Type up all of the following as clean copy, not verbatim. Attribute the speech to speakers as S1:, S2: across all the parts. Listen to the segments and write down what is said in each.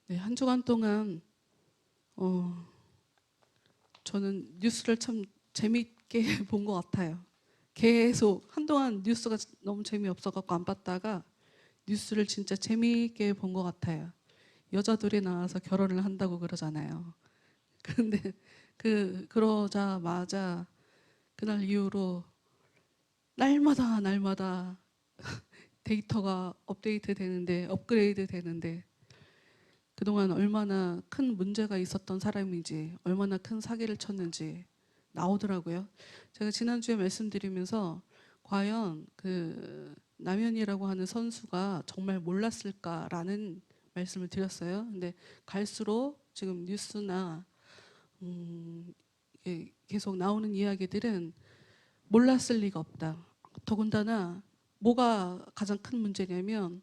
S1: 네, 한 주간 동안 저는 뉴스를 참 재미있게 본 것 같아요. 계속 한동안 뉴스가 너무 재미없어갖고 안 봤다가 뉴스를 진짜 재미있게 본 것 같아요. 여자들이 나와서 결혼을 한다고 그러잖아요. 그런데 그러자마자 그날 이후로 날마다 데이터가 업데이트 되는데, 업그레이드 되는데, 그동안 얼마나 큰 문제가 있었던 사람인지, 얼마나 큰 사기를 쳤는지 나오더라고요. 제가 지난주에 말씀드리면서 과연 그 남현이라고 하는 선수가 정말 몰랐을까라는 말씀을 드렸어요. 근데 갈수록 지금 뉴스나 계속 나오는 이야기들은 몰랐을 리가 없다. 더군다나 뭐가 가장 큰 문제냐면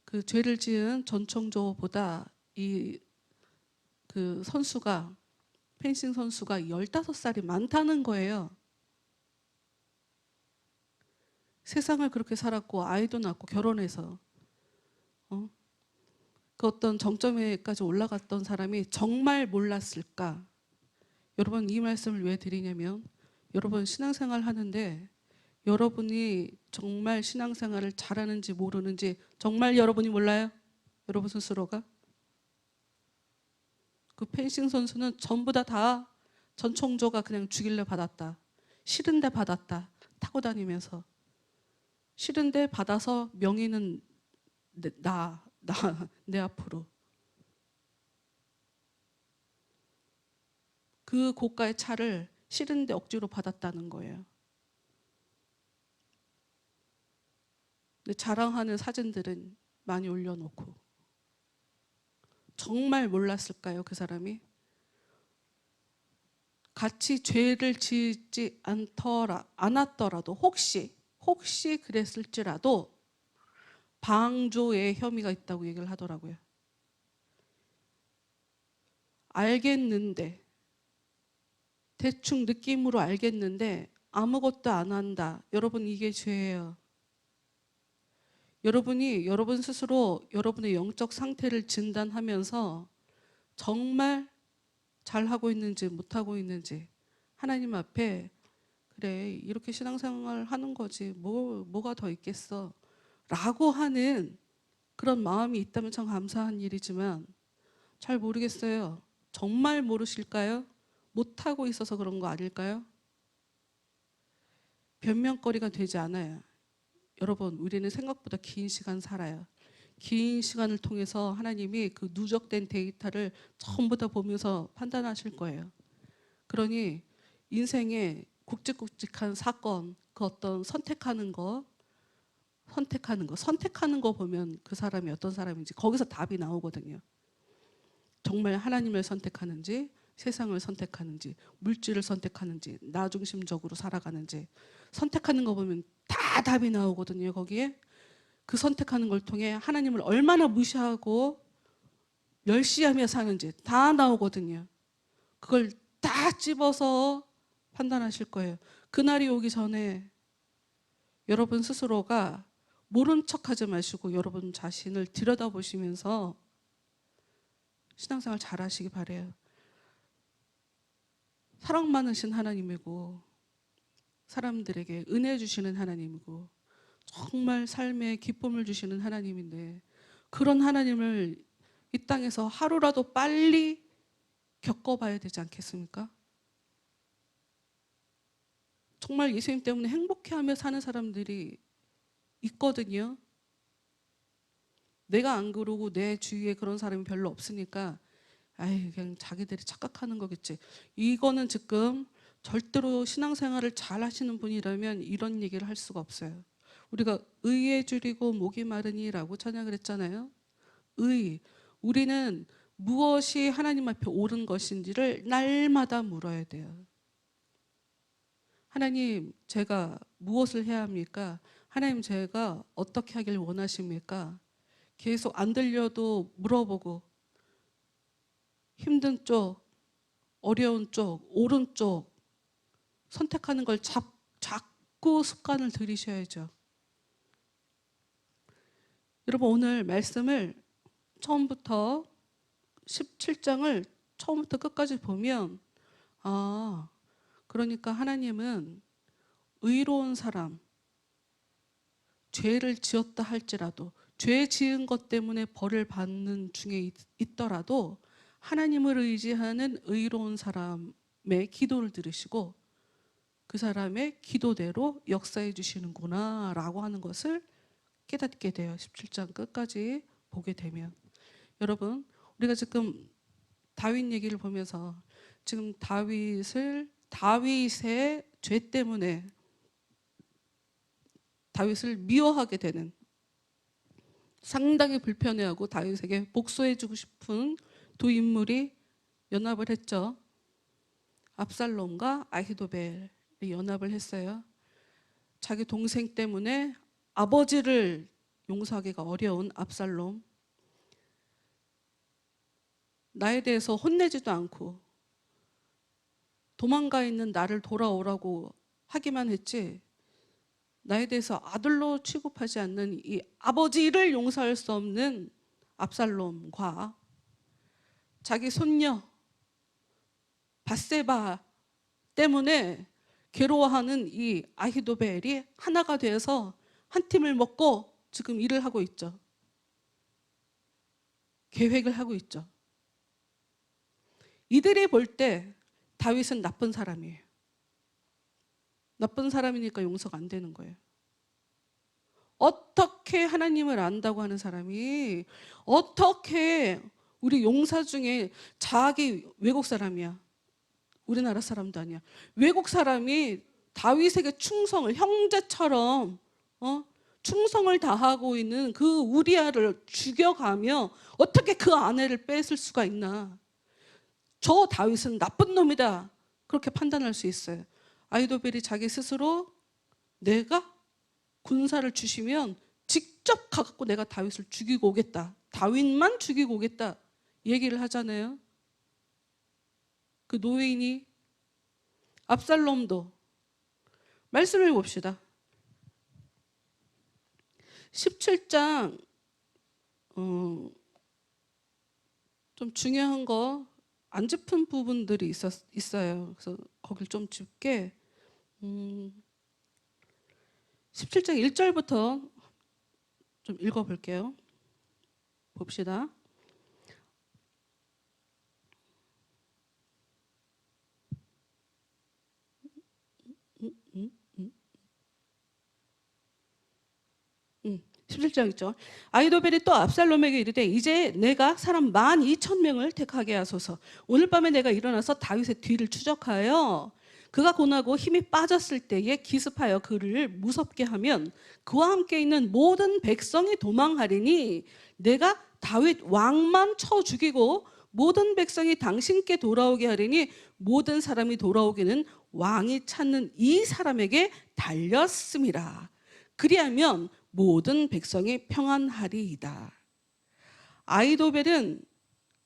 S1: 그 죄를 지은 전청조보다 그 선수가, 펜싱 선수가 15살이 많다는 거예요. 세상을 그렇게 살았고 아이도 낳고 결혼해서 그 어떤 정점에까지 올라갔던 사람이 정말 몰랐을까? 여러분, 이 말씀을 왜 드리냐면 여러분 신앙생활 하는데 여러분이 정말 신앙생활을 잘하는지 모르는지 정말 여러분이 몰라요? 여러분 스스로가? 그 펜싱 선수는 전부 다 전총조가 그냥 주길래 받았다. 싫은데 받았다. 타고 다니면서. 싫은데 받아서 명의는 내 앞으로. 그 고가의 차를 싫은데 억지로 받았다는 거예요. 근데 자랑하는 사진들은 많이 올려놓고. 정말 몰랐을까요, 그 사람이? 같이 죄를 짓지 않았더라도 혹시 그랬을지라도 방조의 혐의가 있다고 얘기를 하더라고요. 알겠는데, 대충 느낌으로 알겠는데 아무것도 안 한다. 여러분, 이게 죄예요. 여러분이 여러분 스스로 여러분의 영적 상태를 진단하면서 정말 잘하고 있는지 못하고 있는지 하나님 앞에, 그래 이렇게 신앙생활 하는 거지 뭐가 더 있겠어 라고 하는 그런 마음이 있다면 참 감사한 일이지만 잘 모르겠어요. 정말 모르실까요? 못하고 있어서 그런 거 아닐까요? 변명거리가 되지 않아요. 여러분, 우리는 생각보다 긴 시간 살아요. 긴 시간을 통해서 하나님이 그 누적된 데이터를 전부 다 보면서 판단하실 거예요. 그러니 인생의 굵직굵직한 사건, 그 어떤 선택하는 거 보면 그 사람이 어떤 사람인지 거기서 답이 나오거든요. 정말 하나님을 선택하는지, 세상을 선택하는지, 물질을 선택하는지, 나 중심적으로 살아가는지 선택하는 거 보면 다 답이 나오거든요. 거기에 그 선택하는 걸 통해 하나님을 얼마나 무시하고 멸시하며 사는지 다 나오거든요. 그걸 다 집어서 판단하실 거예요. 그날이 오기 전에 여러분 스스로가 모른 척하지 마시고 여러분 자신을 들여다보시면서 신앙생활 잘 하시기 바래요. 사랑 많으신 하나님이고 사람들에게 은혜 주시는 하나님이고 정말 삶에 기쁨을 주시는 하나님인데 그런 하나님을 이 땅에서 하루라도 빨리 겪어봐야 되지 않겠습니까? 정말 예수님 때문에 행복해하며 사는 사람들이 있거든요. 내가 안 그러고 내 주위에 그런 사람이 별로 없으니까 그냥 자기들이 착각하는 거겠지. 이거는 지금 절대로 신앙생활을 잘 하시는 분이라면 이런 얘기를 할 수가 없어요. 우리가 의에 줄이고 목이 마르니라고 찬양을 했잖아요. 우리는 무엇이 하나님 앞에 옳은 것인지를 날마다 물어야 돼요. 하나님, 제가 무엇을 해야 합니까? 하나님, 제가 어떻게 하길 원하십니까? 계속 안 들려도 물어보고 힘든 쪽, 어려운 쪽, 옳은 쪽 선택하는 걸 자꾸 습관을 들이셔야죠. 여러분, 오늘 말씀을 처음부터 17장을 처음부터 끝까지 보면 그러니까 하나님은 의로운 사람, 죄를 지었다 할지라도 죄 지은 것 때문에 벌을 받는 중에 있더라도 하나님을 의지하는 의로운 사람의 기도를 들으시고 그 사람의 기도대로 역사해 주시는구나 라고 하는 것을 깨닫게 돼요. 17장 끝까지 보게 되면. 여러분, 우리가 지금 다윗 얘기를 보면서 지금 다윗의 죄 때문에 다윗을 미워하게 되는, 상당히 불편해하고 다윗에게 복수해주고 싶은 두 인물이 연합을 했죠. 압살롬과 아히도벨이 연합을 했어요. 자기 동생 때문에 아버지를 용서하기가 어려운 압살롬, 나에 대해서 혼내지도 않고 도망가 있는 나를 돌아오라고 하기만 했지 나에 대해서 아들로 취급하지 않는 이 아버지를 용서할 수 없는 압살롬과 자기 손녀 밧세바 때문에 괴로워하는 이 아히도벨이 하나가 되어서 한 팀을 먹고 지금 일을 하고 있죠. 계획을 하고 있죠. 이들이 볼 때 다윗은 나쁜 사람이에요. 나쁜 사람이니까 용서가 안 되는 거예요. 어떻게 하나님을 안다고 하는 사람이 어떻게 우리 용사 중에 자기 외국 사람이야. 우리나라 사람도 아니야. 외국 사람이 다윗에게 충성을 형제처럼 충성을 다하고 있는 그 우리아를 죽여가며 어떻게 그 아내를 뺏을 수가 있나. 저 다윗은 나쁜 놈이다. 그렇게 판단할 수 있어요. 아히도벨이 자기 스스로 내가 군사를 주시면 직접 가갖고 내가 다윗을 죽이고 오겠다. 다윗만 죽이고 오겠다. 얘기를 하잖아요. 그 노예인이 압살롬도 말씀을 봅시다. 17장 좀 중요한 거 안 짚은 부분들이 있어요. 그래서 거길 좀 짚게 17장 1절부터 좀 읽어볼게요. 봅시다. 음, 음, 음. 17장 있죠. 아히도벨이 또 압살롬에게 이르되 이제 내가 사람 12,000명을 택하게 하소서. 오늘 밤에 내가 일어나서 다윗의 뒤를 추적하여 그가 고나고 힘이 빠졌을 때에 기습하여 그를 무섭게 하면 그와 함께 있는 모든 백성이 도망하리니 내가 다윗 왕만 쳐 죽이고 모든 백성이 당신께 돌아오게 하리니 모든 사람이 돌아오기는 왕이 찾는 이 사람에게 달렸음이라. 그리하면 모든 백성이 평안하리이다. 아히도벨은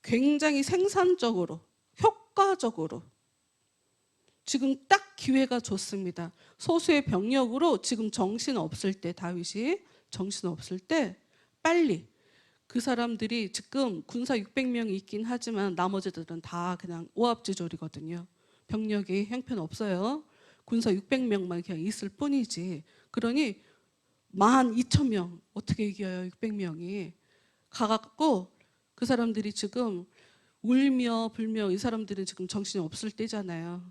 S1: 굉장히 생산적으로 효과적으로 지금 딱 기회가 좋습니다. 소수의 병력으로 지금 정신없을 때 다윗이 정신없을 때 빨리 그 사람들이 지금 군사 600명이 있긴 하지만 나머지들은 다 그냥 오합지졸이거든요. 병력이 형편없어요. 군사 600명만 그냥 있을 뿐이지. 그러니 12,000명 어떻게 이겨요? 600명이 가갖고 그 사람들이 지금 울며 불며 이 사람들은 지금 정신이 없을 때잖아요.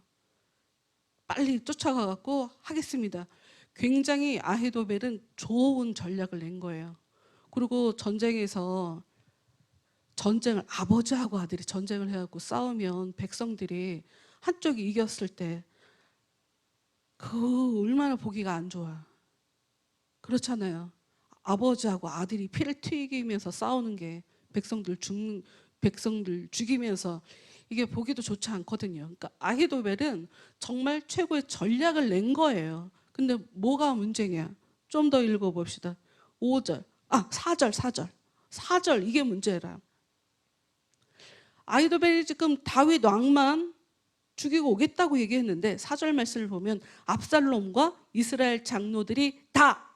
S1: 빨리 쫓아가갖고 하겠습니다. 굉장히 아히도벨은 좋은 전략을 낸 거예요. 그리고 전쟁에서 아버지하고 아들이 전쟁을 해갖고 싸우면 백성들이 한쪽이 이겼을 때 그 얼마나 보기가 안 좋아. 그렇잖아요. 아버지하고 아들이 피를 튀기면서 싸우는 게 백성들 죽이면서 이게 보기도 좋지 않거든요. 그러니까 아히도벨은 정말 최고의 전략을 낸 거예요. 근데 뭐가 문제냐? 좀 더 읽어봅시다. 5절, 4절 이게 문제라. 아히도벨이 지금 다윗 왕만 죽이고 오겠다고 얘기했는데 4절 말씀을 보면 압살롬과 이스라엘 장로들이 다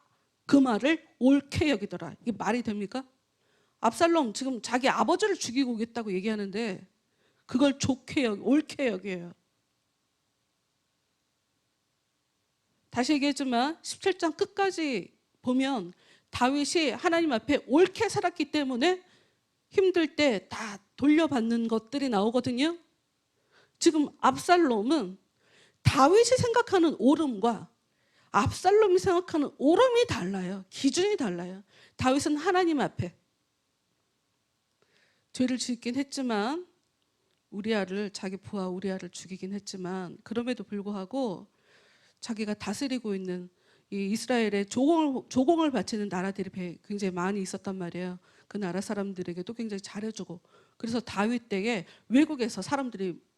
S1: 그 말을 옳게 여기더라. 이게 말이 됩니까? 압살롬 지금 자기 아버지를 죽이고 오겠다고 얘기하는데 그걸 옳게 여겨요. 다시 얘기했지만 17장 끝까지 보면 다윗이 하나님 앞에 옳게 살았기 때문에 힘들 때 다 돌려받는 것들이 나오거든요. 지금 압살롬은 다윗이 생각하는 옳음과 압살롬이 생각하는 옳음이 달라요. 기준이 달라요. 다윗은 하나님 앞에 죄를 짓긴 했지만 자기 부하 우리아를 죽이긴 했지만 그럼에도 불구하고 자기가 다스리고 있는 이 이스라엘의 조공을 바치는 나라들이 굉장히 많이 있었단 말이에요. 그 나라 사람들에게도 굉장히 잘해주고, 그래서 다윗 때에 외국에서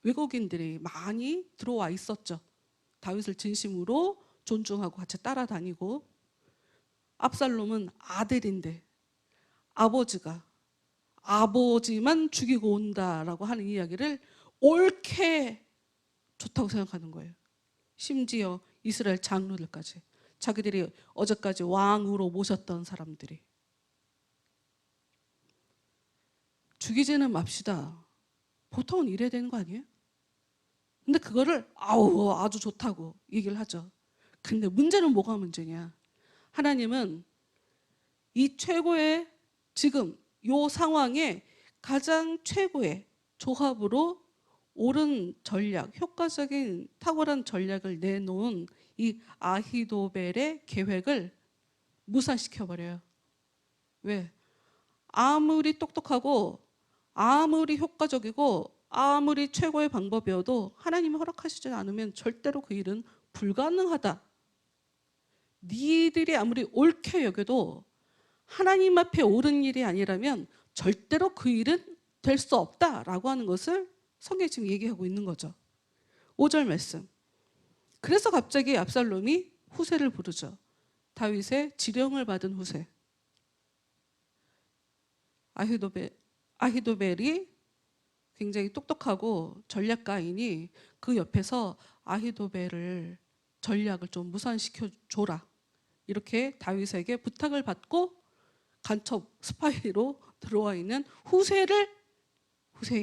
S1: 외국인들이 많이 들어와 있었죠. 다윗을 진심으로 존중하고 같이 따라다니고. 압살롬은 아들인데 아버지만 죽이고 온다라고 하는 이야기를 옳게 좋다고 생각하는 거예요. 심지어 이스라엘 장로들까지, 자기들이 어제까지 왕으로 모셨던 사람들이. 죽이지는 맙시다. 보통은 이래야 되는 거 아니에요? 근데 그거를 아주 좋다고 얘기를 하죠. 근데 문제는 뭐가 문제냐? 하나님은 이 최고의 지금 이 상황에 가장 최고의 조합으로 옳은 전략, 효과적인 탁월한 전략을 내놓은 이 아히도벨의 계획을 무산시켜버려요. 왜? 아무리 똑똑하고 아무리 효과적이고 아무리 최고의 방법이어도 하나님이 허락하시지 않으면 절대로 그 일은 불가능하다. 니들이 아무리 옳게 여겨도 하나님 앞에 옳은 일이 아니라면 절대로 그 일은 될 수 없다라고 하는 것을 성경이 지금 얘기하고 있는 거죠. 5절 말씀. 그래서 갑자기 압살롬이 후세를 부르죠. 다윗의 지령을 받은 후세. 아히도벨이 굉장히 똑똑하고 전략가이니 그 옆에서 아히도벨을 전략을 좀 무산시켜 줘라. 이렇게 다윗에게 부탁을 받고 간첩 스파이로 들어와 있는 후세의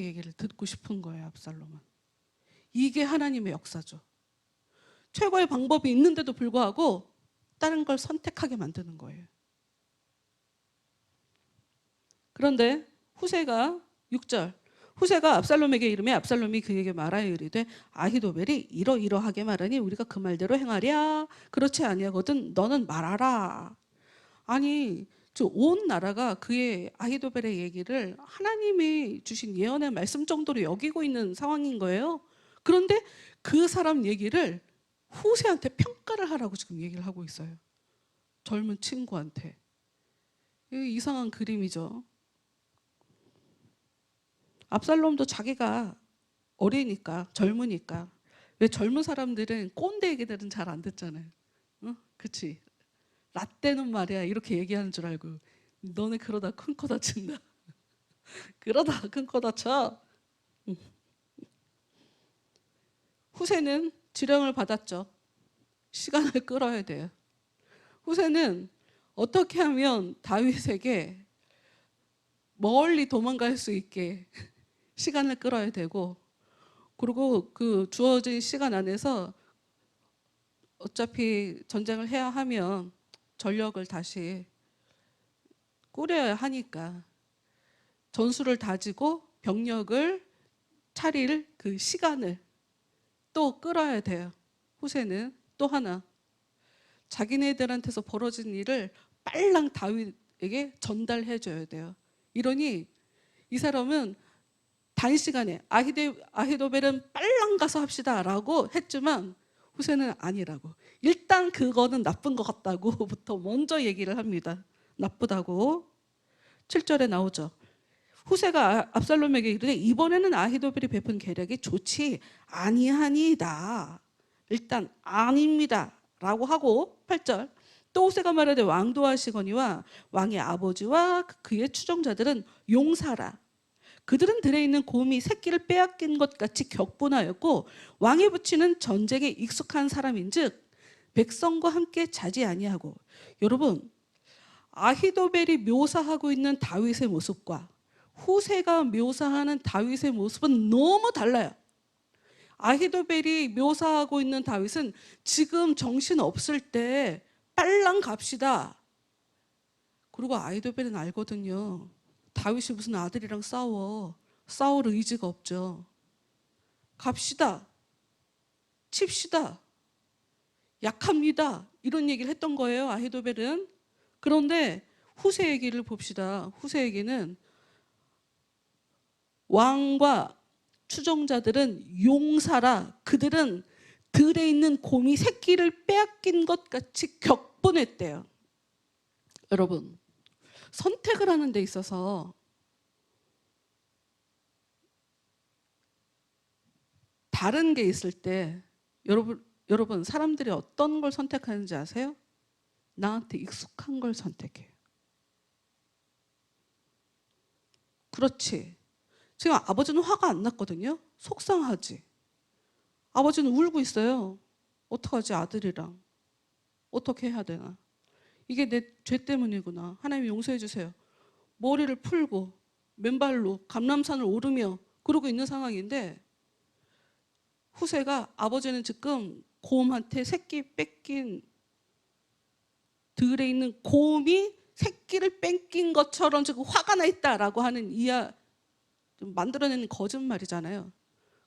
S1: 얘기를 듣고 싶은 거예요. 압살롬은. 이게 하나님의 역사죠. 최고의 방법이 있는데도 불구하고 다른 걸 선택하게 만드는 거예요. 그런데 후세가 6절, 후세가 압살롬에게 이르매 압살롬이 그에게 말하여 이르되 아히도벨이 이러이러하게 말하니 우리가 그 말대로 행하랴. 그렇지 아니하거든 너는 말하라. 아니 온 나라가 그의 아히도벨의 얘기를 하나님이 주신 예언의 말씀 정도로 여기고 있는 상황인 거예요. 그런데 그 사람 얘기를 후세한테 평가를 하라고 지금 얘기를 하고 있어요. 젊은 친구한테. 이상한 그림이죠. 압살롬도 자기가 어리니까, 젊으니까. 왜 젊은 사람들은 꼰대 얘기들은 잘 안 듣잖아요. 그치? 라떼는 말이야 이렇게 얘기하는 줄 알고 너네 그러다 큰 코 다친다. 그러다 큰 코 다쳐. 후세는 지령을 받았죠. 시간을 끌어야 돼요. 후세는 어떻게 하면 다윗에게 멀리 도망갈 수 있게 시간을 끌어야 되고, 그리고 그 주어진 시간 안에서 어차피 전쟁을 해야 하면 전력을 다시 꾸려야 하니까 전술을 다지고 병력을 차릴 그 시간을 또 끌어야 돼요. 후세는 또 하나, 자기네들한테서 벌어진 일을 빨랑 다윗에게 전달해 줘야 돼요. 이러니 이 사람은 단시간에 아히도벨은 빨랑 가서 합시다 라고 했지만 후세는 아니라고, 일단 그거는 나쁜 것 같다고부터 먼저 얘기를 합니다. 나쁘다고. 7절에 나오죠. 후세가 압살롬에게 이르되 이번에는 아히도벨이 베푼 계략이 좋지 아니하니이다. 일단 아닙니다 라고 하고 8절, 또 후세가 말하되 왕도 하시거니와 왕의 아버지와 그의 추종자들은 용사라. 그들은 들에 있는 곰이 새끼를 빼앗긴 것 같이 격분하였고 왕이 붙이는 전쟁에 익숙한 사람인즉 백성과 함께 자지 아니하고. 여러분, 아히도벨이 묘사하고 있는 다윗의 모습과 후세가 묘사하는 다윗의 모습은 너무 달라요. 아히도벨이 묘사하고 있는 다윗은 지금 정신 없을 때 빨랑 갑시다. 그리고 아히도벨은 알거든요. 다윗이 무슨 아들이랑 싸울 의지가 없죠. 갑시다. 칩시다. 약합니다. 이런 얘기를 했던 거예요, 아히도벨은. 그런데 후세 얘기를 봅시다. 후세 얘기는 왕과 추종자들은 용사라 그들은 들에 있는 곰이 새끼를 빼앗긴 것 같이 격분했대요. 여러분, 선택을 하는 데 있어서 다른 게 있을 때 여러분 사람들이 어떤 걸 선택하는지 아세요? 나한테 익숙한 걸 선택해요. 그렇지. 지금 아버지는 화가 안 났거든요. 속상하지. 아버지는 울고 있어요. 어떡하지 아들이랑. 어떻게 해야 되나. 이게 내 죄 때문이구나. 하나님 용서해 주세요. 머리를 풀고 맨발로 감람산을 오르며 그러고 있는 상황인데 후세가 아버지는 지금 곰한테 새끼 뺏긴 들에 있는 곰이 새끼를 뺏긴 것처럼 지금 화가 나 있다라고 하는 좀 만들어내는 거짓말이잖아요.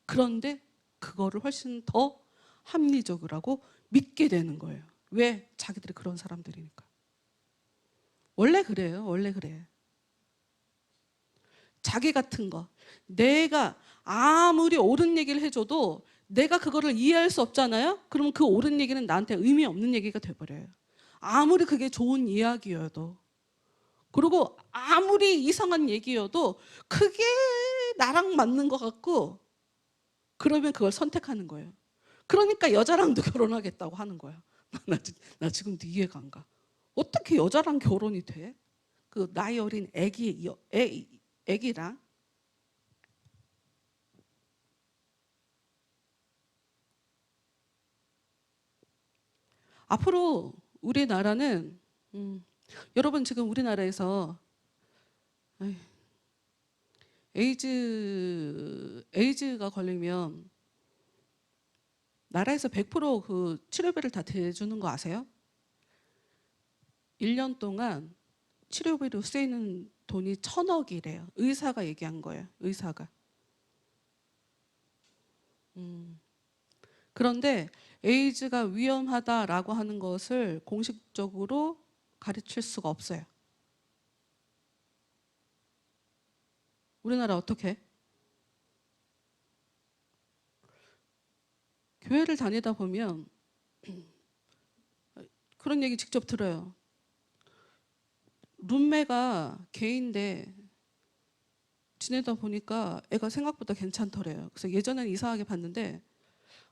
S1: 그런데 그거를 훨씬 더 합리적으로 하고 믿게 되는 거예요. 왜? 자기들이 그런 사람들이니까. 원래 그래요. 원래 그래. 자기 같은 거. 내가 아무리 옳은 얘기를 해줘도 내가 그거를 이해할 수 없잖아요. 그러면 그 옳은 얘기는 나한테 의미 없는 얘기가 돼버려요. 아무리 그게 좋은 이야기여도. 그리고 아무리 이상한 얘기여도 그게 나랑 맞는 것 같고 그러면 그걸 선택하는 거예요. 그러니까 여자랑도 결혼하겠다고 하는 거야. 나 지금도 이해가 안 가. 어떻게 여자랑 결혼이 돼? 그 나이 어린 애기랑. 앞으로 우리나라는 여러분 지금 우리나라에서 에이즈가 걸리면 나라에서 100% 치료비를 다 대주는 거 아세요? 1년 동안 치료비로 쓰이는 돈이 1,000억이래요. 의사가 얘기한 거예요. 의사가. 그런데 에이즈가 위험하다라고 하는 것을 공식적으로 가르칠 수가 없어요. 우리나라 어떻게? 교회를 다니다 보면 그런 얘기 직접 들어요. 룸메가 게이인데 지내다 보니까 애가 생각보다 괜찮더래요. 그래서 예전에는 이상하게 봤는데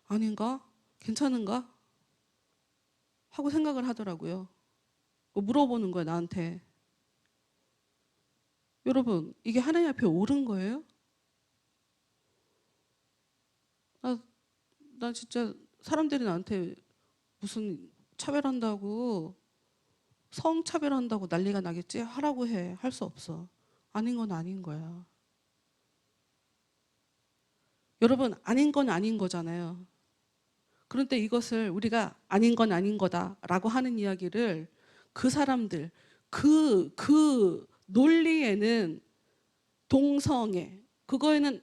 S1: 아닌가? 괜찮은가? 하고 생각을 하더라고요. 물어보는 거예요, 나한테. 여러분, 이게 하나님 앞에 옳은 거예요? 나 진짜 사람들이 나한테 무슨 차별한다고 성차별한다고 난리가 나겠지? 하라고 해. 할 수 없어. 아닌 건 아닌 거야. 여러분, 아닌 건 아닌 거잖아요. 그런데 이것을 우리가 아닌 건 아닌 거다라고 하는 이야기를 그 사람들, 그 논리에는 동성애, 그거에는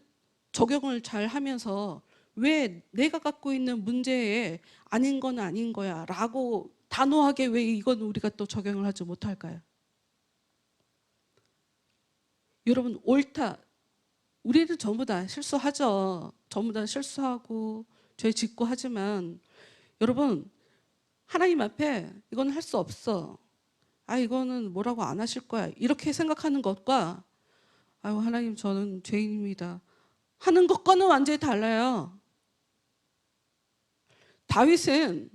S1: 적용을 잘 하면서 왜 내가 갖고 있는 문제에 아닌 건 아닌 거야 라고 단호하게 왜 이건 우리가 또 적용을 하지 못할까요? 여러분, 옳다. 우리는 전부 다 실수하죠. 전부 다 실수하고 죄 짓고 하지만 여러분, 하나님 앞에 이건 할 수 없어. 이거는 뭐라고 안 하실 거야. 이렇게 생각하는 것과 아유, 하나님 저는 죄인입니다. 하는 것과는 완전히 달라요. 다윗은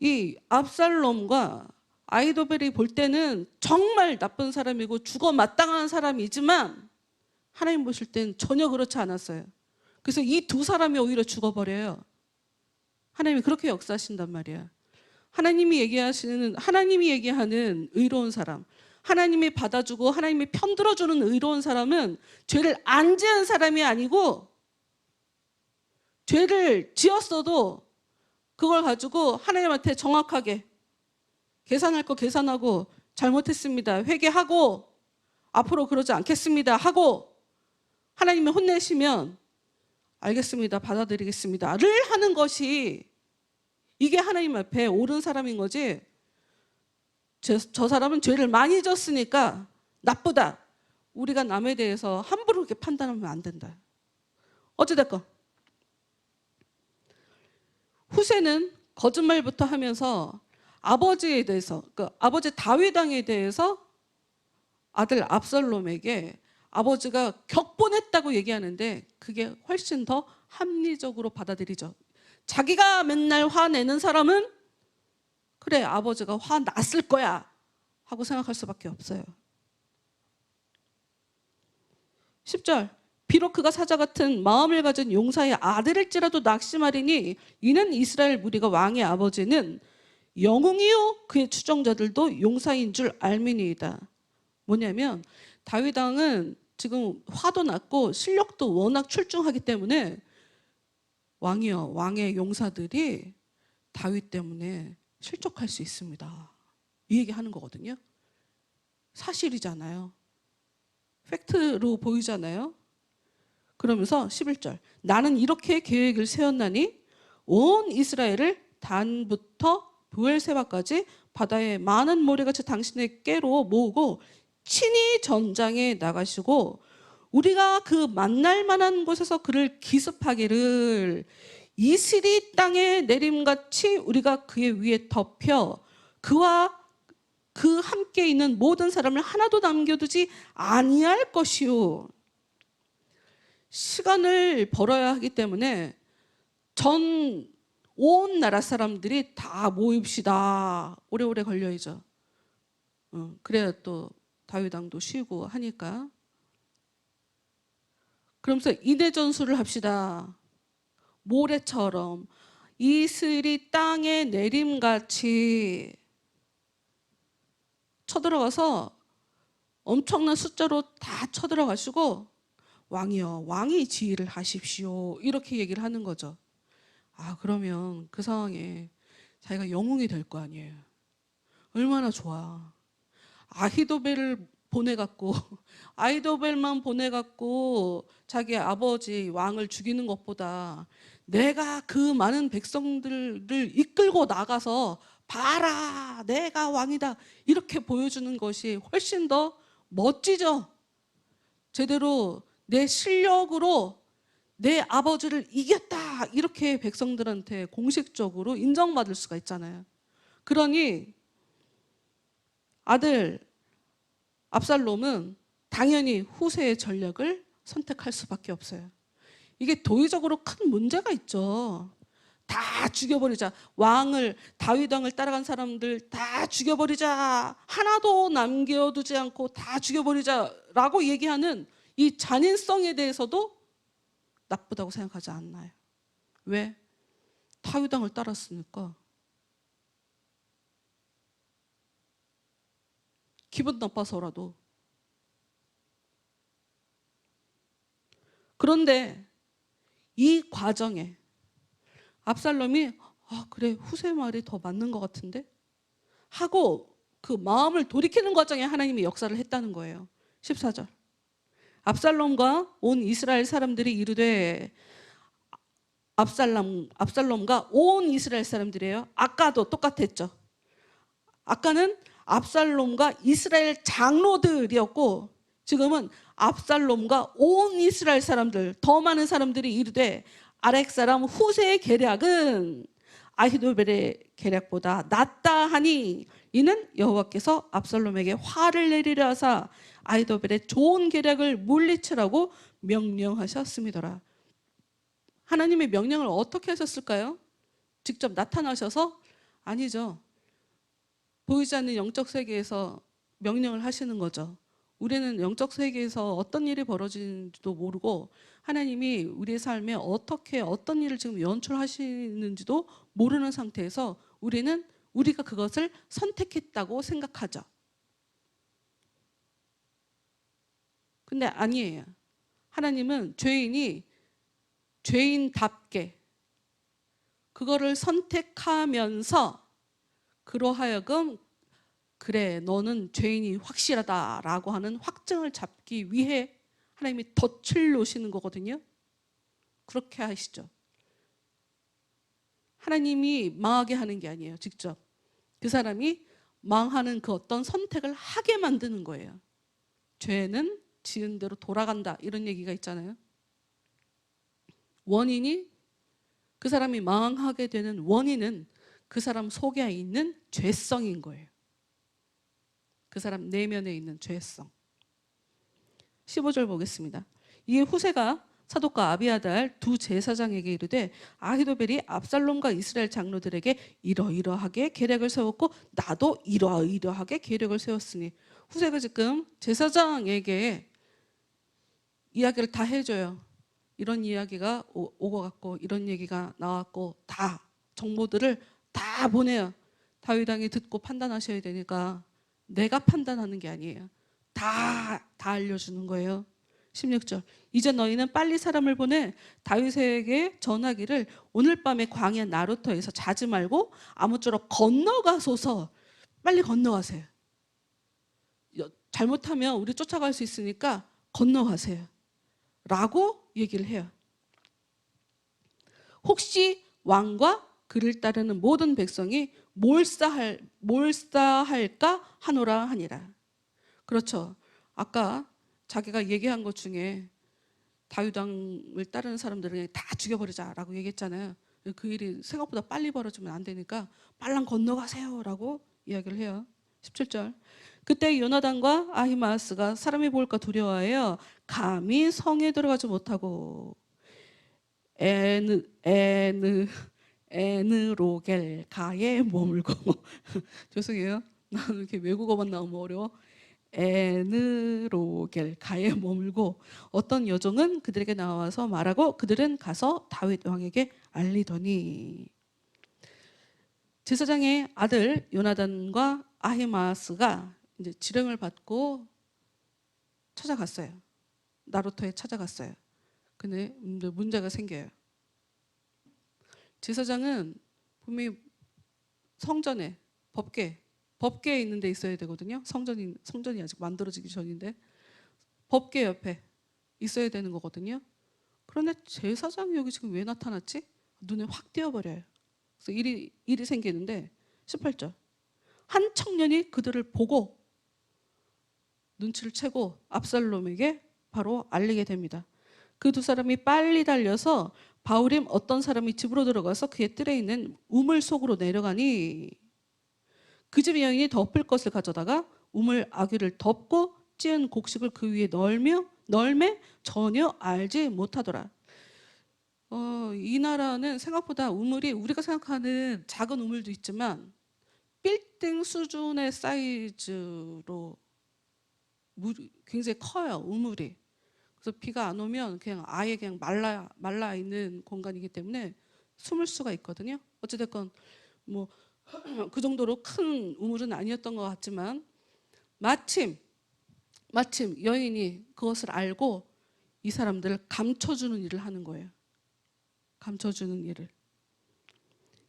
S1: 이 압살롬과 아히도벨이 볼 때는 정말 나쁜 사람이고 죽어 마땅한 사람이지만 하나님 보실 때는 전혀 그렇지 않았어요. 그래서 이 두 사람이 오히려 죽어버려요. 하나님이 그렇게 역사하신단 말이야. 하나님이 얘기하는 의로운 사람, 하나님이 받아주고 하나님이 편들어주는 의로운 사람은 죄를 안 지은 사람이 아니고, 죄를 지었어도 그걸 가지고 하나님한테 정확하게 계산할 거 계산하고, 잘못했습니다 회개하고 앞으로 그러지 않겠습니다 하고, 하나님이 혼내시면 알겠습니다 받아들이겠습니다를 하는 것이, 이게 하나님 앞에 옳은 사람인 거지, 저 사람은 죄를 많이 졌으니까 나쁘다, 우리가 남에 대해서 함부로 그렇게 판단하면 안 된다. 어찌됐건 후세는 거짓말부터 하면서 아버지에 대해서, 그러니까 아버지 다윗 왕에 대해서 아들 압살롬에게 아버지가 격분했다고 얘기하는데, 그게 훨씬 더 합리적으로 받아들이죠. 자기가 맨날 화내는 사람은 그래 아버지가 화났을 거야 하고 생각할 수밖에 없어요. 10절, 비록 그가 사자 같은 마음을 가진 용사의 아들일지라도 낙심하리니 이는 이스라엘 무리가 왕의 아버지는 영웅이요 그의 추종자들도 용사인 줄 알미니이다. 뭐냐면 다윗 왕은 지금 화도 났고 실력도 워낙 출중하기 때문에 왕이요, 왕의 용사들이 다윗 때문에 실족할 수 있습니다, 이 얘기하는 거거든요. 사실이잖아요. 팩트로 보이잖아요. 그러면서 11절, 나는 이렇게 계획을 세웠나니 온 이스라엘을 단부터 브엘세바까지 바다의 많은 모래같이 당신의 꾀로 모으고 친히 전장에 나가시고 우리가 그 만날 만한 곳에서 그를 기습하기를 이슬이 땅에 내림같이 우리가 그의 위에 덮여 그와 그 함께 있는 모든 사람을 하나도 남겨두지 아니할 것이요. 시간을 벌어야 하기 때문에 온 나라 사람들이 다 모입시다. 오래오래 걸려야죠. 그래야 또 다윗 왕도 쉬고 하니까. 그러면서 이대 전술을 합시다. 모래처럼 이슬이 땅에 내림같이 쳐들어가서 엄청난 숫자로 다 쳐들어가시고 왕이여 왕이 지휘를 하십시오 이렇게 얘기를 하는 거죠. 그러면 그 상황에 자기가 영웅이 될 거 아니에요. 얼마나 좋아. 아히도벨을 보내갖고 아히도벨만 보내갖고 자기 아버지 왕을 죽이는 것보다 내가 그 많은 백성들을 이끌고 나가서 봐라 내가 왕이다 이렇게 보여주는 것이 훨씬 더 멋지죠. 제대로 내 실력으로 내 아버지를 이겼다 이렇게 백성들한테 공식적으로 인정받을 수가 있잖아요. 그러니 아들 압살롬은 당연히 후세의 전략을 선택할 수밖에 없어요. 이게 도의적으로 큰 문제가 있죠. 다 죽여버리자. 다윗 왕을 따라간 사람들 다 죽여버리자. 하나도 남겨두지 않고 다 죽여버리자라고 얘기하는 이 잔인성에 대해서도 나쁘다고 생각하지 않나요? 왜? 다윗 왕을 따랐으니까. 기분 나빠서라도. 그런데 이 과정에 압살롬이 그래 후세 말이 더 맞는 것 같은데 하고 그 마음을 돌이키는 과정에 하나님이 역사를 했다는 거예요. 14절, 압살롬과 온 이스라엘 사람들이 이르되, 압살롬과 온 이스라엘 사람들이에요. 아까도 똑같았죠. 아까는 압살롬과 이스라엘 장로들이었고 지금은 압살롬과 온 이스라엘 사람들, 더 많은 사람들이 이르되 아렉 사람 후세의 계략은 아히도벨의 계략보다 낫다 하니 이는 여호와께서 압살롬에게 화를 내리려 하사 아히도벨의 좋은 계략을 물리치라고 명령하셨음이더라. 하나님의 명령을 어떻게 하셨을까요? 직접 나타나셔서? 아니죠. 보이지 않는 영적 세계에서 명령을 하시는 거죠. 우리는 영적 세계에서 어떤 일이 벌어지는지도 모르고 하나님이 우리의 삶에 어떤 일을 지금 연출하시는지도 모르는 상태에서 우리는 우리가 그것을 선택했다고 생각하죠. 근데 아니에요. 하나님은 죄인이 죄인답게 그거를 선택하면서 그로하여금 그래 너는 죄인이 확실하다라고 하는 확증을 잡기 위해 하나님이 덫을 놓으시는 거거든요. 그렇게 하시죠. 하나님이 망하게 하는 게 아니에요. 직접 그 사람이 망하는 그 어떤 선택을 하게 만드는 거예요. 죄는 지은 대로 돌아간다 이런 얘기가 있잖아요. 원인이 그 사람이 망하게 되는 원인은 그 사람 속에 있는 죄성인 거예요. 그 사람 내면에 있는 죄성. 15절 보겠습니다. 이에 후세가 사독과 아비아달 두 제사장에게 이르되 아히도벨이 압살롬과 이스라엘 장로들에게 이러이러하게 계략을 세웠고 나도 이러이러하게 계략을 세웠으니 후세가 지금 제사장에게 이야기를 다 해줘요. 이런 이야기가 오고 갔고 이런 얘기가 나왔고 다 정보들을 다 보내요. 다윗 왕이 듣고 판단하셔야 되니까 내가 판단하는 게 아니에요. 다 알려주는 거예요. 16절 이제 너희는 빨리 사람을 보내 다윗에게 전하기를 오늘 밤에 광야 나루터에서 자지 말고 아무쪼록 건너가소서. 빨리 건너가세요. 잘못하면 우리 쫓아갈 수 있으니까 건너가세요 라고 얘기를 해요. 혹시 왕과 그를 따르는 모든 백성이 몰사할까 하노라 하니라. 그렇죠. 아까 자기가 얘기한 것 중에 다윗 왕을 따르는 사람들을 다 죽여버리자라고 얘기했잖아요. 그 일이 생각보다 빨리 벌어지면 안 되니까 빨랑 건너가세요 라고 이야기를 해요. 17절 그때 요나단과 아히마아스가 사람이 볼까 두려워하여 감히 성에 들어가지 못하고 에느로겔 가에 머물고 죄송해요. 나는 이렇게 외국어만 나오면 어려워. 에느로겔 가에 머물고 어떤 여종은 그들에게 나와서 말하고 그들은 가서 다윗 왕에게 알리더니 제사장의 아들 요나단과 아히마아스가 이제 지령을 받고 찾아갔어요. 나루터에 찾아갔어요. 근데 문제가 생겨요. 제사장은 분명히 성전에 법궤에 있는 데 있어야 되거든요. 성전이 아직 만들어지기 전인데 법궤 옆에 있어야 되는 거거든요. 그런데 제사장이 여기 지금 왜 나타났지? 눈에 확 띄어버려요. 그래서 일이 생기는데 18절 한 청년이 그들을 보고 눈치를 채고 압살롬에게 바로 알리게 됩니다. 그 두 사람이 빨리 달려서 바울임 어떤 사람이 집으로 들어가서 그의 뜰에 있는 우물 속으로 내려가니 그 집의 여인이 덮을 것을 가져다가 우물 아귀를 덮고 찌은 곡식을 그 위에 널매 전혀 알지 못하더라. 이 나라는 생각보다 우물이 우리가 생각하는 작은 우물도 있지만 빌딩 수준의 사이즈로 굉장히 커요. 우물이. 그래서 비가 안 오면 그냥 아예 그냥 말라 있는 공간이기 때문에 숨을 수가 있거든요. 어찌됐건 뭐 그 정도로 큰 우물은 아니었던 것 같지만 마침 여인이 그것을 알고 이 사람들을 감춰주는 일을 하는 거예요. 감춰주는 일을.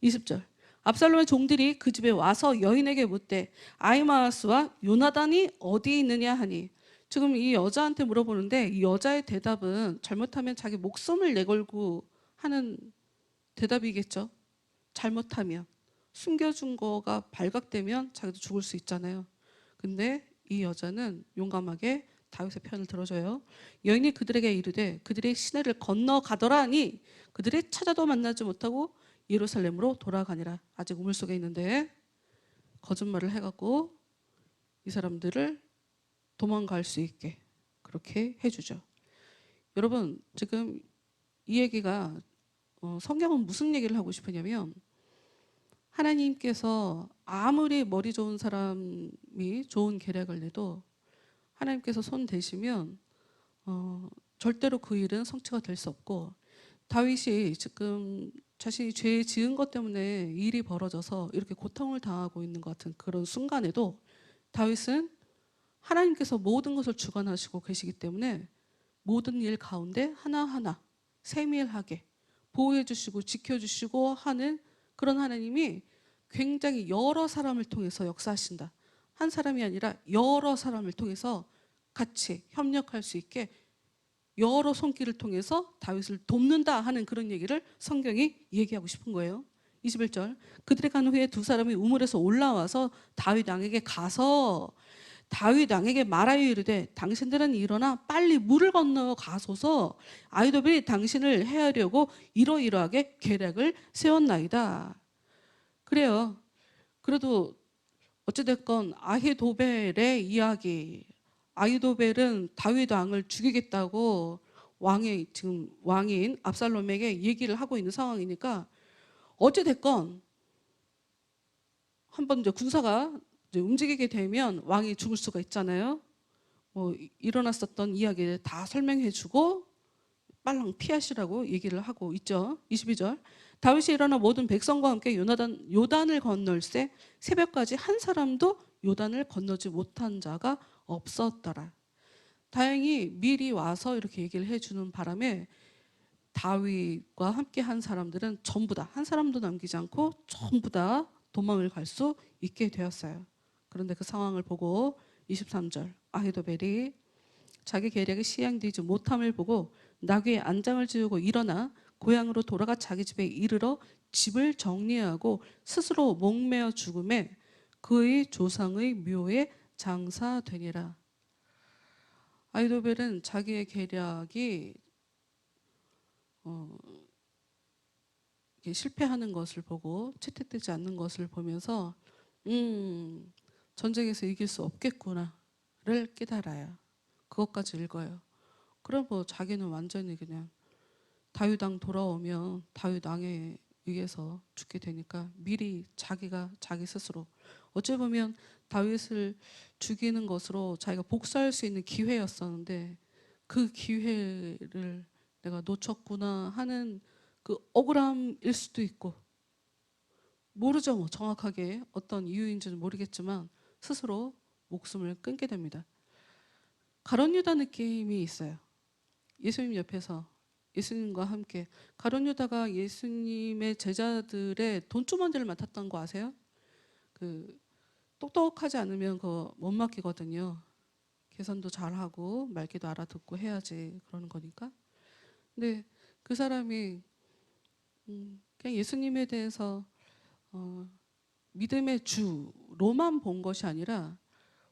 S1: 20절 압살롬의 종들이 그 집에 와서 여인에게 묻되 아히마아스와 요나단이 어디 있느냐 하니 지금 이 여자한테 물어보는데 이 여자의 대답은 잘못하면 자기 목숨을 내걸고 하는 대답이겠죠. 잘못하면 숨겨준 거가 발각되면 자기도 죽을 수 있잖아요. 근데 이 여자는 용감하게 다윗의 편을 들어줘요. 여인이 그들에게 이르되 그들의 시내를 건너가더라니 그들이 찾아도 만나지 못하고 예루살렘으로 돌아가니라. 아직 우물 속에 있는데 거짓말을 해갖고 이 사람들을 도망갈 수 있게 그렇게 해주죠. 여러분 지금 이 얘기가 성경은 무슨 얘기를 하고 싶으냐면 하나님께서 아무리 머리 좋은 사람이 좋은 계략을 내도 하나님께서 손 대시면 절대로 그 일은 성취가 될 수 없고 다윗이 지금 자신이 죄 지은 것 때문에 일이 벌어져서 이렇게 고통을 당하고 있는 것 같은 그런 순간에도 다윗은 하나님께서 모든 것을 주관하시고 계시기 때문에 모든 일 가운데 하나하나 세밀하게 보호해 주시고 지켜 주시고 하는 그런 하나님이 굉장히 여러 사람을 통해서 역사하신다. 한 사람이 아니라 여러 사람을 통해서 같이 협력할 수 있게 여러 손길을 통해서 다윗을 돕는다 하는 그런 얘기를 성경이 얘기하고 싶은 거예요. 21절 그들이 간 후에 두 사람이 우물에서 올라와서 다윗 왕에게 가서 다윗 왕에게 말하여 이르되 당신들은 일어나 빨리 물을 건너 가소서 아히도벨이 당신을 해하려고 이러이러하게 계략을 세웠나이다. 그래요. 그래도 어찌됐건 아히도벨의 이야기, 아히도벨은 다윗 왕을 죽이겠다고 지금 왕인 압살롬에게 얘기를 하고 있는 상황이니까 어찌됐건 한번 이제 군사가 이제 움직이게 되면 왕이 죽을 수가 있잖아요. 뭐 일어났었던 이야기를 다 설명해주고 빨랑 피하시라고 얘기를 하고 있죠. 22절 다윗이 일어나 모든 백성과 함께 요단을 건널새 새벽까지 한 사람도 요단을 건너지 못한 자가 없었더라. 다행히 미리 와서 이렇게 얘기를 해주는 바람에 다윗과 함께 한 사람들은 전부 다 한 사람도 남기지 않고 전부 다 도망을 갈 수 있게 되었어요. 그런데 그 상황을 보고 23절 아히도벨이 자기 계략이 시행되지 못함을 보고 나귀에 안장을 지우고 일어나 고향으로 돌아가 자기 집에 이르러 집을 정리하고 스스로 목매어 죽음에 그의 조상의 묘에 장사되니라. 아히도벨은 자기의 계략이 실패하는 것을 보고 채택되지 않는 것을 보면서 전쟁에서 이길 수 없겠구나를 깨달아요. 그것까지 읽어요. 그럼 뭐 자기는 완전히 그냥 다윗 왕 돌아오면 다윗 왕에 의해서 죽게 되니까 미리 자기가 자기 스스로 어찌 보면 다윗을 죽이는 것으로 자기가 복수할 수 있는 기회였었는데 그 기회를 내가 놓쳤구나 하는 그 억울함일 수도 있고 모르죠. 뭐 정확하게 어떤 이유인지는 모르겠지만 스스로 목숨을 끊게 됩니다. 가룟 유다 느낌이 있어요. 예수님 옆에서 예수님과 함께 가룟 유다가 예수님의 제자들의 돈주머니를 맡았던 거 아세요? 그 똑똑하지 않으면 그거 못 맡기거든요. 계산도 잘하고 말귀도 알아듣고 해야지 그러는 거니까. 근데 그 사람이 그냥 예수님에 대해서 믿음의 주로만 본 것이 아니라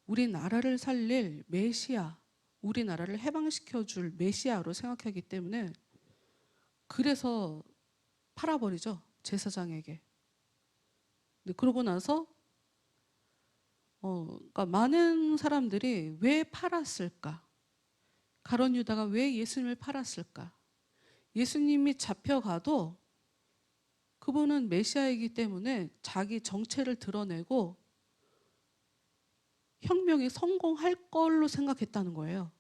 S1: 우리 나라를 살릴 메시아, 우리 나라를 해방시켜 줄 메시아로 생각하기 때문에 그래서 팔아버리죠. 제사장에게. 근데 그러고 나서 그러니까 많은 사람들이 왜 팔았을까? 가룟 유다가 왜 예수님을 팔았을까? 예수님이 잡혀가도 그분은 메시아이기 때문에 자기 정체를 드러내고 혁명이 성공할 걸로 생각했다는 거예요.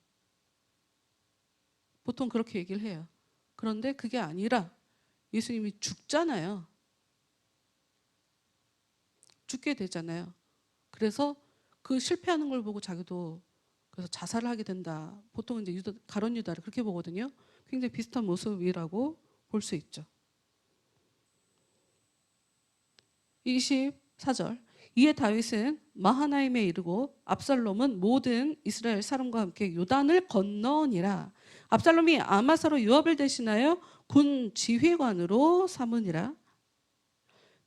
S1: 보통 그렇게 얘기를 해요. 그런데 그게 아니라 예수님이 죽잖아요. 죽게 되잖아요. 그래서 그 실패하는 걸 보고 자기도 그래서 자살을 하게 된다. 보통 이제 가룟 유다를 그렇게 보거든요. 굉장히 비슷한 모습이라고 볼 수 있죠. 24절 이에 다윗은 마하나임에 이르고 압살롬은 모든 이스라엘 사람과 함께 요단을 건너니라. 압살롬이 아마사로 요압을 대신하여 군 지휘관으로 삼으니라.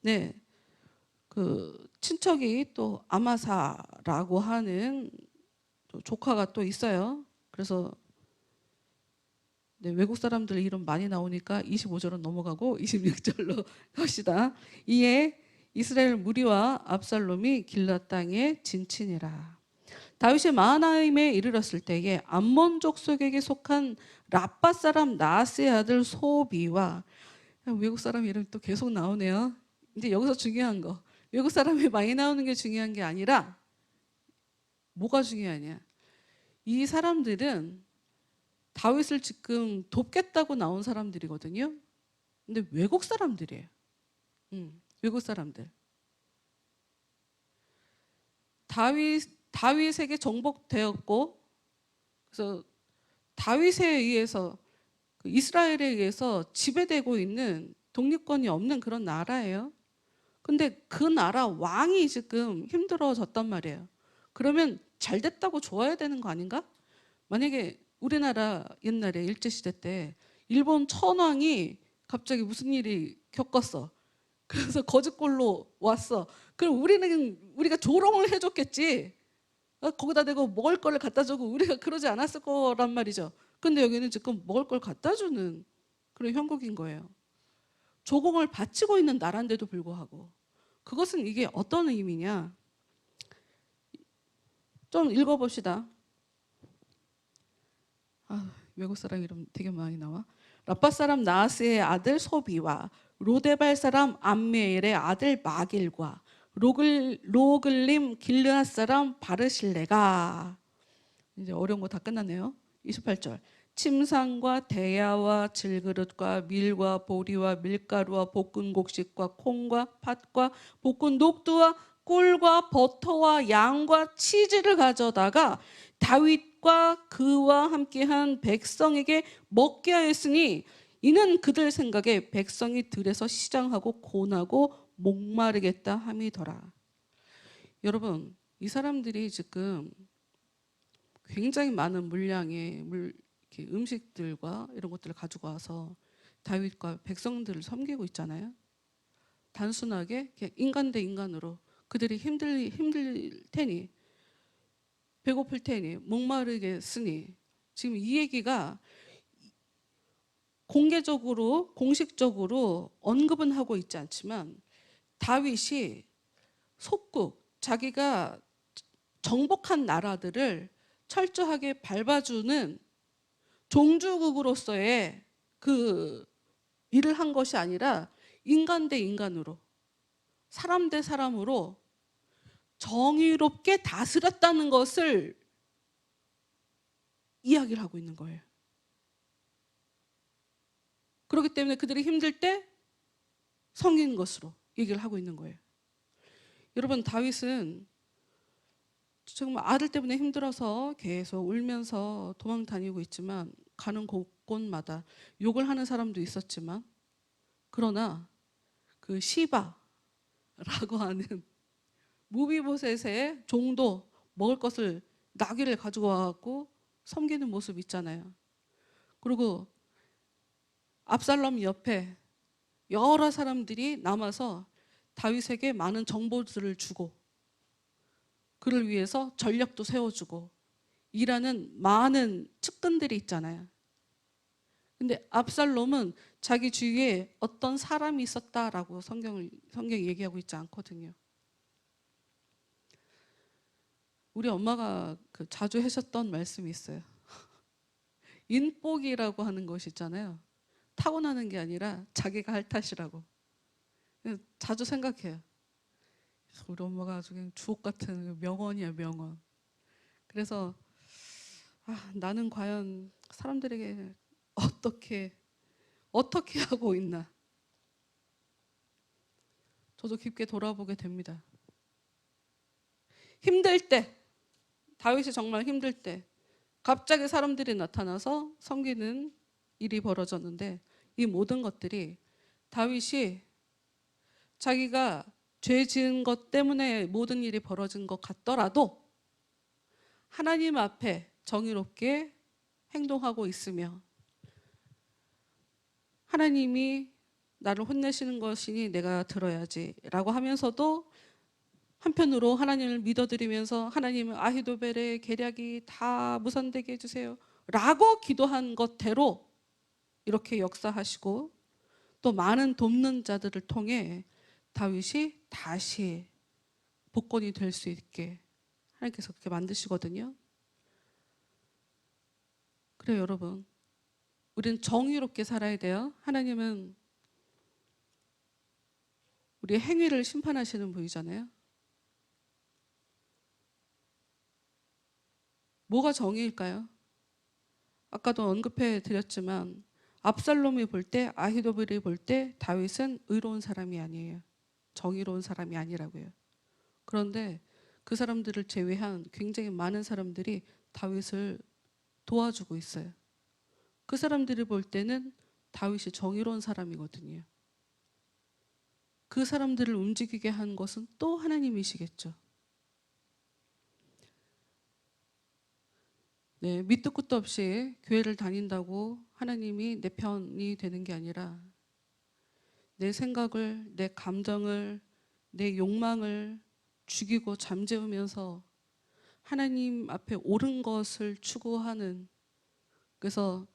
S1: 네, 그 친척이 또 아마사라고 하는 또 조카가 또 있어요. 그래서 네, 외국 사람들 이름 많이 나오니까 25절은 넘어가고 26절로 갑시다. 이에 이스라엘 무리와 압살롬이 길앗 땅에 진친이라. 다윗이 마하나임에 이르렀을 때에 암몬족 속에게 속한 라빠 사람 나스의 아들 소비와 외국 사람 이름 또 계속 나오네요. 이제 여기서 중요한 거 외국 사람이 많이 나오는 게 중요한 게 아니라 뭐가 중요하냐? 이 사람들은 다윗을 지금 돕겠다고 나온 사람들이거든요. 근데 외국 사람들이에요. 외국 사람들. 다윗에게 정복되었고, 그래서 다윗에 의해서 이스라엘에 의해서 지배되고 있는 독립권이 없는 그런 나라예요. 근데 그 나라 왕이 지금 힘들어졌단 말이에요. 그러면 잘 됐다고 좋아야 되는 거 아닌가? 만약에 우리나라 옛날에 일제시대 때 일본 천황이 갑자기 무슨 일이 겪었어. 그래서 거짓골로 왔어. 그럼 우리가 조롱을 해줬겠지. 거기다 대고 먹을 걸 갖다 주고 우리가 그러지 않았을 거란 말이죠. 근데 여기는 지금 먹을 걸 갖다 주는 그런 형국인 거예요. 조공을 바치고 있는 나라인데도 불구하고. 그것은 이게 어떤 의미냐? 좀 읽어봅시다. 외국 사람 이름 되게 많이 나와. 라파 사람 나하스의 아들 소비와 로데발 사람 암메엘의 아들 마길과 로글림 길르앗 사람 바르실레가, 이제 어려운 거 다 끝났네요. 28절. 침상과 대야와 질그릇과 밀과 보리와 밀가루와 볶은 곡식과 콩과 팥과 볶은 녹두와 꿀과 버터와 양과 치즈를 가져다가 다윗과 그와 함께한 백성에게 먹게 하였으니 이는 그들 생각에 백성이 들에서 시장하고 고나고 목마르겠다 함이더라. 여러분, 이 사람들이 지금 굉장히 많은 물량의 음식들과 이런 것들을 가지고 와서 다윗과 백성들을 섬기고 있잖아요. 단순하게 그냥 인간 대 인간으로 그들이 힘들 테니, 배고플 테니, 목마르겠으니, 지금 이 얘기가 공개적으로 공식적으로 언급은 하고 있지 않지만 다윗이 속국, 자기가 정복한 나라들을 철저하게 밟아주는 종주국으로서의 그 일을 한 것이 아니라 인간 대 인간으로, 사람 대 사람으로 정의롭게 다스렸다는 것을 이야기를 하고 있는 거예요. 그렇기 때문에 그들이 힘들 때 섬기는 것으로 얘기를 하고 있는 거예요. 여러분, 다윗은 정말 아들 때문에 힘들어서 계속 울면서 도망 다니고 있지만 가는 곳곳마다 욕을 하는 사람도 있었지만, 그러나 그 시바라고 하는 무비보셋의 종도 먹을 것을 나귀를 가지고 와갖고 섬기는 모습 있잖아요. 그리고 압살롬 옆에 여러 사람들이 남아서 다윗에게 많은 정보들을 주고 그를 위해서 전략도 세워주고 일하는 많은 측근들이 있잖아요. 근데 압살롬은 자기 주위에 어떤 사람이 있었다라고 성경이 얘기하고 있지 않거든요. 우리 엄마가 자주 하셨던 말씀이 있어요. 인복이라고 하는 것이 있잖아요. 타고나는 게 아니라 자기가 할 탓이라고. 자주 생각해요. 우리 엄마가 아주 그냥 주옥 같은 명언이야, 명언. 그래서 나는 과연 사람들에게 어떻게 하고 있나. 저도 깊게 돌아보게 됩니다. 힘들 때, 다윗이 정말 힘들 때 갑자기 사람들이 나타나서 섬기는 일이 벌어졌는데, 이 모든 것들이 다윗이 자기가 죄 지은 것 때문에 모든 일이 벌어진 것 같더라도 하나님 앞에 정의롭게 행동하고 있으며, 하나님이 나를 혼내시는 것이니 내가 들어야지 라고 하면서도 한편으로 하나님을 믿어드리면서 하나님은 아히도벨의 계략이 다 무산되게 해주세요 라고 기도한 것대로 이렇게 역사하시고, 또 많은 돕는 자들을 통해 다윗이 다시 복권이 될 수 있게 하나님께서 그렇게 만드시거든요. 그래요, 여러분. 우리는 정의롭게 살아야 돼요. 하나님은 우리의 행위를 심판하시는 분이잖아요. 뭐가 정의일까요? 아까도 언급해 드렸지만 압살롬이 볼 때, 아히도벨이 볼 때 다윗은 의로운 사람이 아니에요. 정의로운 사람이 아니라고요. 그런데 그 사람들을 제외한 굉장히 많은 사람들이 다윗을 도와주고 있어요. 그 사람들이 볼 때는 다윗이 정의로운 사람이거든요. 그 사람들을 움직이게 한 것은 또 하나님이시겠죠. 네, 밑도 끝도 없이 교회를 다닌다고 하나님이 내 편이 되는 게 아니라 내 생각을, 내 감정을, 내 욕망을 죽이고 잠재우면서 하나님 앞에 옳은 것을 추구하는, 그래서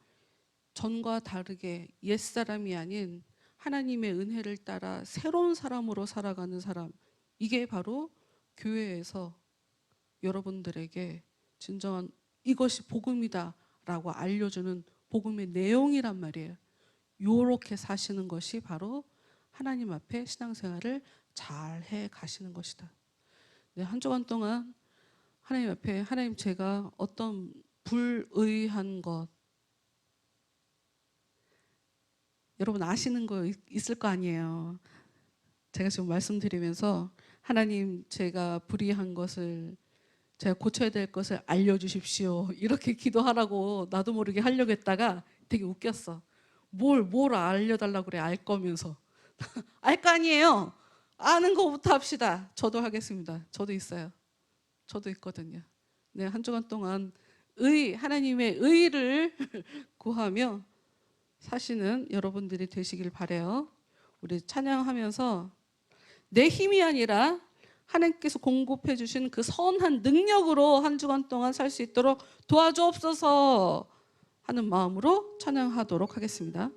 S1: 전과 다르게 옛사람이 아닌 하나님의 은혜를 따라 새로운 사람으로 살아가는 사람, 이게 바로 교회에서 여러분들에게 진정한 이것이 복음이다 라고 알려주는 복음의 내용이란 말이에요. 요렇게 사시는 것이 바로 하나님 앞에 신앙생활을 잘 해 가시는 것이다. 네, 한 주간 동안 하나님 앞에, 하나님 제가 어떤 불의한 것, 여러분 아시는 거 있을 거 아니에요. 제가 지금 말씀드리면서 하나님 제가 불의한 것을, 제가 고쳐야 될 것을 알려주십시오, 이렇게 기도하라고 나도 모르게 하려고 했다가 되게 웃겼어. 뭘 알려달라고 그래, 알 거면서. 알 거 아니에요. 아는 거부터 합시다. 저도 하겠습니다. 저도 있어요. 저도 있거든요. 네, 한 주간 동안 하나님의 의를 구하며 사시는 여러분들이 되시길 바라요. 우리 찬양하면서 내 힘이 아니라 하나님께서 공급해 주신 그 선한 능력으로 한 주간 동안 살 수 있도록 도와주옵소서 하는 마음으로 찬양하도록 하겠습니다.